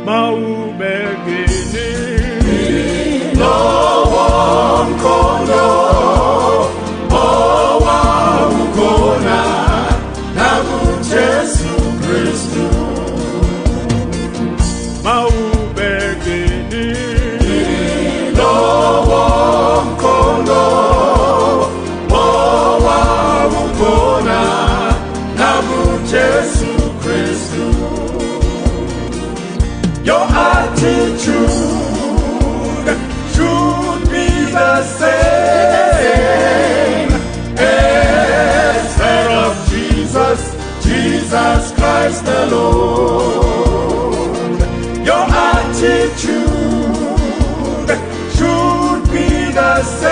maubegini Lowo mkono mowa ukona na Yesu Kristu maubegini Lowo mkono mowa ukona na Yesu Kristu. Your attitude should be the same as that of Jesus, Jesus Christ the Lord. Your attitude should be the same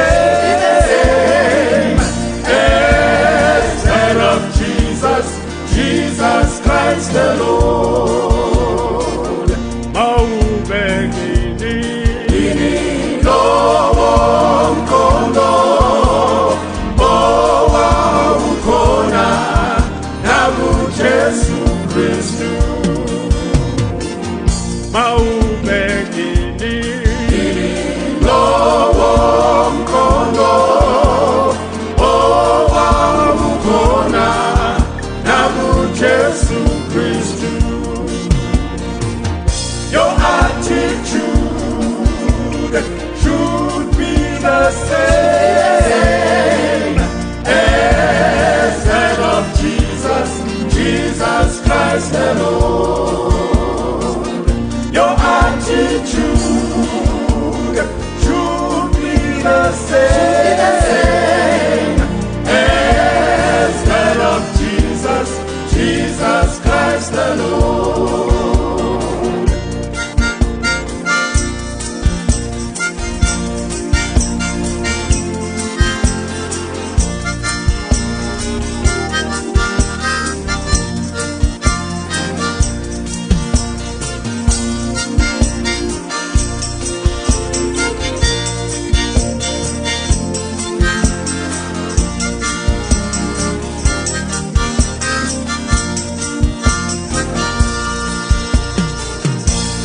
as that of Jesus, Jesus Christ the Lord. Yesu Kristu maubegini Lowo mkono mowa ukona na Yesu Kristu. Your attitude should be the same as that of Jesus, Jesus Christ the Lord. Your attitude should be the same as that of Jesus, Jesus Christ the Lord.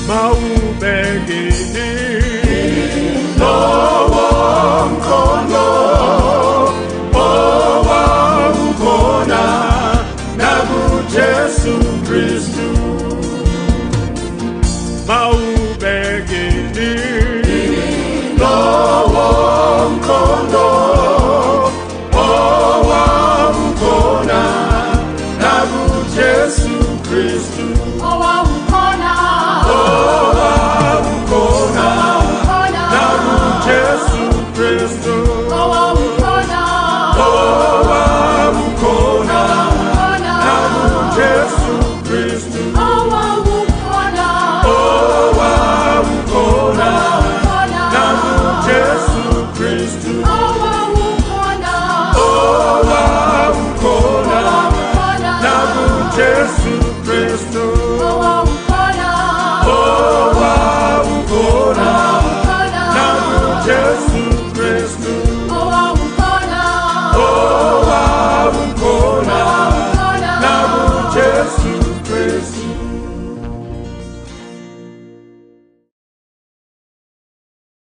maubegini